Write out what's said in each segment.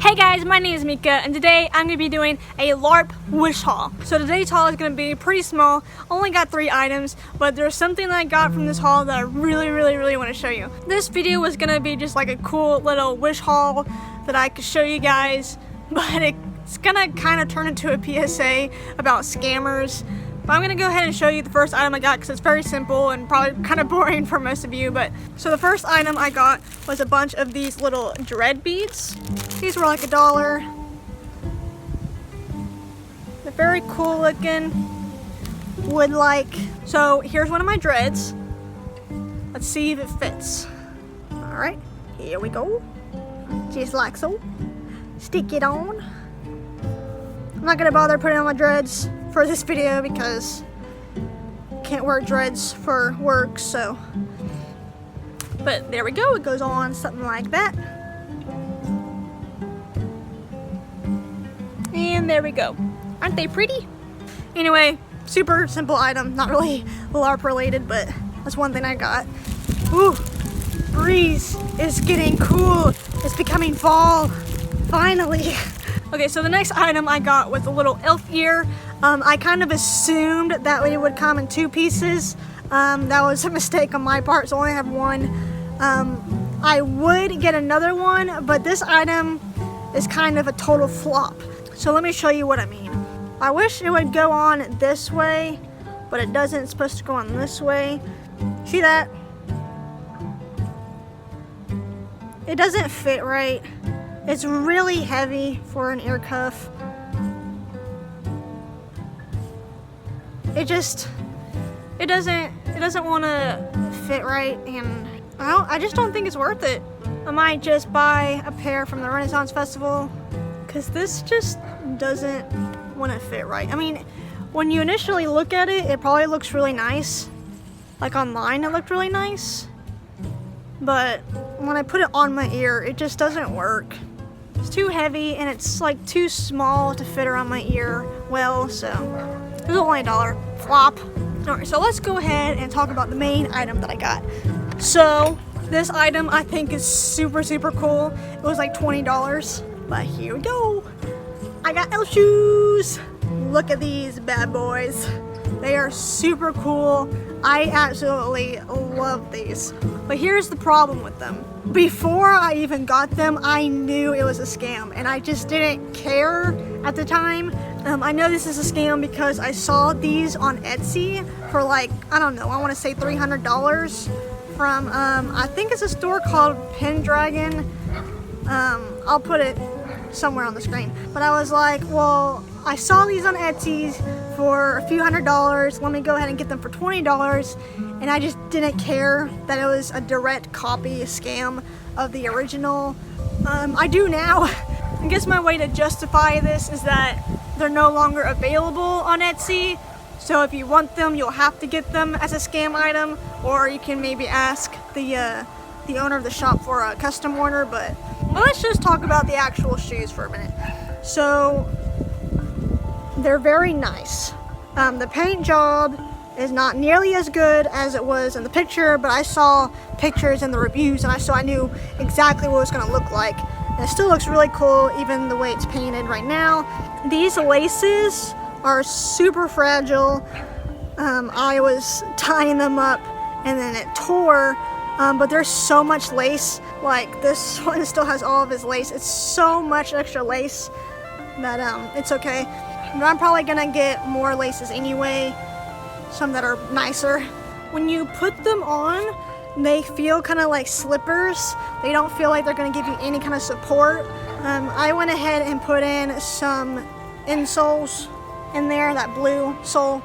Hey guys, my name is Mika, and today I'm going to be doing a LARP wish haul. So today's haul is going to be pretty small, only got 3 items, but there's something that I got from this haul that I really want to show you. This video was going to be just like a cool little wish haul that I could show you guys, but it's going to kind of turn into a PSA about scammers. But I'm going to go ahead and show you the first item I got because it's very simple and probably kind of boring for most of you. So the first item I got was a bunch of these little dread beads. These were like $1. They're very cool looking, wood-like. So here's one of my dreads. Let's see if it fits. Alright, here we go. Just like so. Stick it on. I'm not gonna bother putting on my dreads for this video because I can't wear dreads for work, so. But there we go, it goes on something like that. And there we go. Aren't they pretty? Anyway, super simple item, not really LARP related, but that's one thing I got. Ooh, breeze is getting cool. It's becoming fall, finally. Okay, so the next item I got was a little elf ear. I kind of assumed that it would come in 2 pieces. That was a mistake on my part, so I only have one. I would get another one, but this item is kind of a total flop. So let me show you what I mean. I wish it would go on this way, but it doesn't. It's supposed to go on this way. See that? It doesn't fit right. It's really heavy for an ear cuff. It doesn't want to fit right, and I just don't think it's worth it. I might just buy a pair from the Renaissance Festival because this just doesn't want to fit right. I mean, when you initially look at it, it probably looks really nice. Like online, it looked really nice. But when I put it on my ear, it just doesn't work. It's too heavy and it's like too small to fit around my ear well, so it was only $1. Flop. Alright, so let's go ahead and talk about the main item that I got. So this item I think is super cool. It was like $20, but here we go. I got elf shoes. Look at these bad boys. They are super cool. I absolutely love these. But here's the problem with them. Before I even got them, I knew it was a scam, and I just didn't care at the time. I know this is a scam because I saw these on Etsy for like, I don't know, I want to say $300 from, I think it's a store called Pendragon. I'll put it somewhere on the screen. But I was like, well, I saw these on Etsy for a few $100s. Let me go ahead and get them for $20. And I just didn't care that it was a direct copy, a scam of the original. I do now. I guess my way to justify this is that they're no longer available on Etsy. So if you want them, you'll have to get them as a scam item, or you can maybe ask the owner of the shop for a custom order. But let's just talk about the actual shoes for a minute. So they're very nice. The paint job is not nearly as good as it was in the picture, but I saw pictures and the reviews, and I knew exactly what it was going to look like. And it still looks really cool, even the way it's painted right now. These laces are super fragile. I was tying them up, and then it tore. But there's so much lace. Like, this one still has all of his lace. It's so much extra lace that it's okay. But I'm probably gonna get more laces anyway, some that are nicer. When you put them on, they feel kind of like slippers. They don't feel like they're gonna give you any kind of support. I went ahead and put in some insoles in there, that blue sole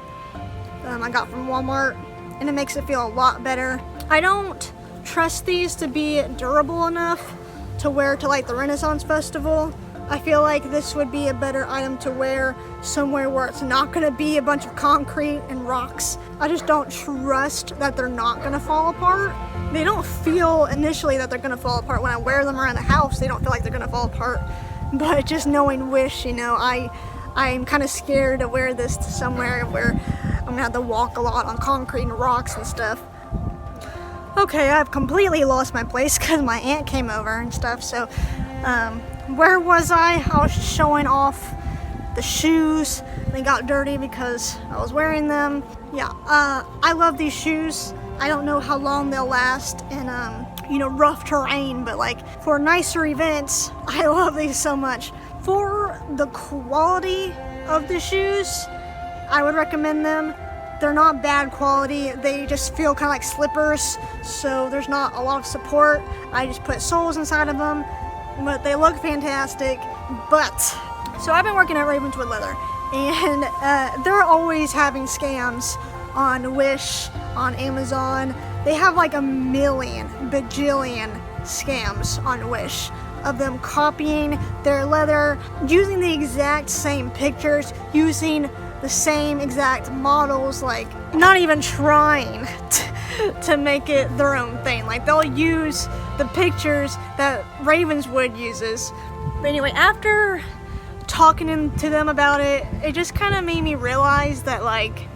I got from Walmart, and it makes it feel a lot better. I don't trust these to be durable enough to wear to like the Renaissance Festival. I feel like this would be a better item to wear somewhere where it's not going to be a bunch of concrete and rocks. I just don't trust that they're not going to fall apart. They don't feel initially that they're going to fall apart. When I wear them around the house, they don't feel like they're going to fall apart. But just knowing Wish, you know, I'm kind of scared to wear this to somewhere where I'm going to have to walk a lot on concrete and rocks and stuff. Okay, I've completely lost my place because my aunt came over and stuff, so Where was I? I was showing off the shoes. They got dirty because I was wearing them. Yeah, I love these shoes. I don't know how long they'll last in, you know, rough terrain, but like for nicer events, I love these so much. For the quality of the shoes, I would recommend them. They're not bad quality. They just feel kind of like slippers, so there's not a lot of support. I just put soles inside of them, but they look fantastic. But, so I've been working at Ravenswood Leather, and they're always having scams on Wish, on Amazon. They have like a million, bajillion scams on Wish of them copying their leather, using the exact same pictures, using the same exact models, like not even trying to make it their own thing. Like they'll use the pictures that Ravenswood uses. But anyway, after talking to them about it, it just kind of made me realize that like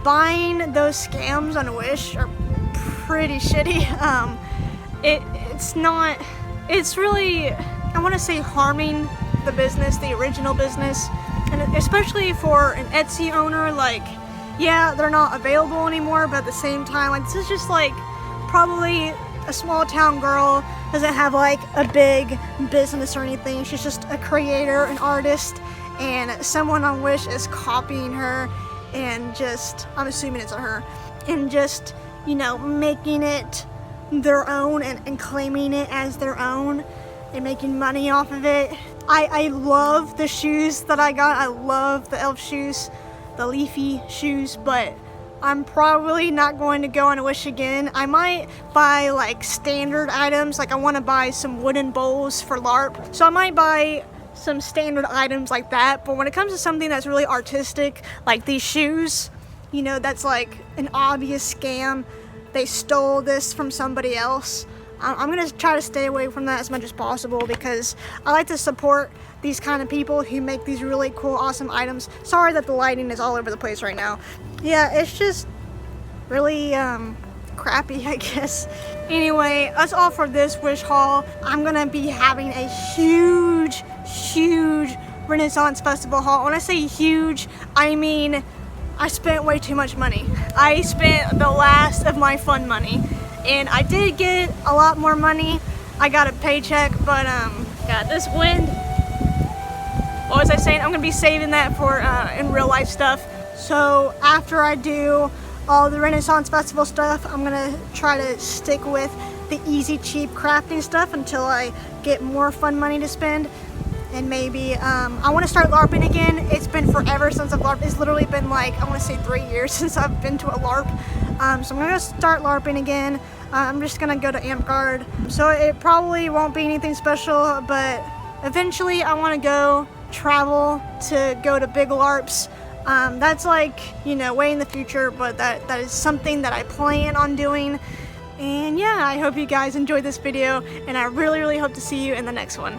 buying those scams on Wish are pretty shitty. It's really, I want to say, harming the business, the original business. And especially for an Etsy owner, like, yeah, they're not available anymore, but at the same time, like, this is just like probably a small town girl, doesn't have like a big business or anything. She's just a creator, an artist, and someone on Wish is copying her and just, I'm assuming it's her, and just, you know, making it their own and claiming it as their own and making money off of it. I love the shoes that I got. I love the elf shoes, the leafy shoes, but I'm probably not going to go on a Wish again. I might buy like standard items, like I want to buy some wooden bowls for LARP, so I might buy some standard items like that. But when it comes to something that's really artistic, like these shoes, you know, that's like an obvious scam. They stole this from somebody else. I'm gonna try to stay away from that as much as possible because I like to support these kind of people who make these really cool, awesome items. Sorry that the lighting is all over the place right now. Yeah, it's just really crappy, I guess. Anyway, that's all for this Wish haul. I'm gonna be having a huge Renaissance Festival haul. When I say huge, I mean I spent way too much money. I spent the last of my fun money. And I did get a lot more money. I got a paycheck, but yeah, this wind, what was I saying? I'm gonna be saving that for in real life stuff. So after I do all the Renaissance Festival stuff, I'm gonna try to stick with the easy, cheap crafting stuff until I get more fun money to spend. And maybe I want to start LARPing again. It's been forever since I've LARPed. It's literally been like, I want to say 3 years since I've been to a LARP. So I'm going to start LARPing again. I'm just going to go to Amp-Guard. So it probably won't be anything special, but eventually I want to go travel to go to big LARPs. That's like, you know, way in the future, but that is something that I plan on doing. And yeah, I hope you guys enjoyed this video, and I really hope to see you in the next one.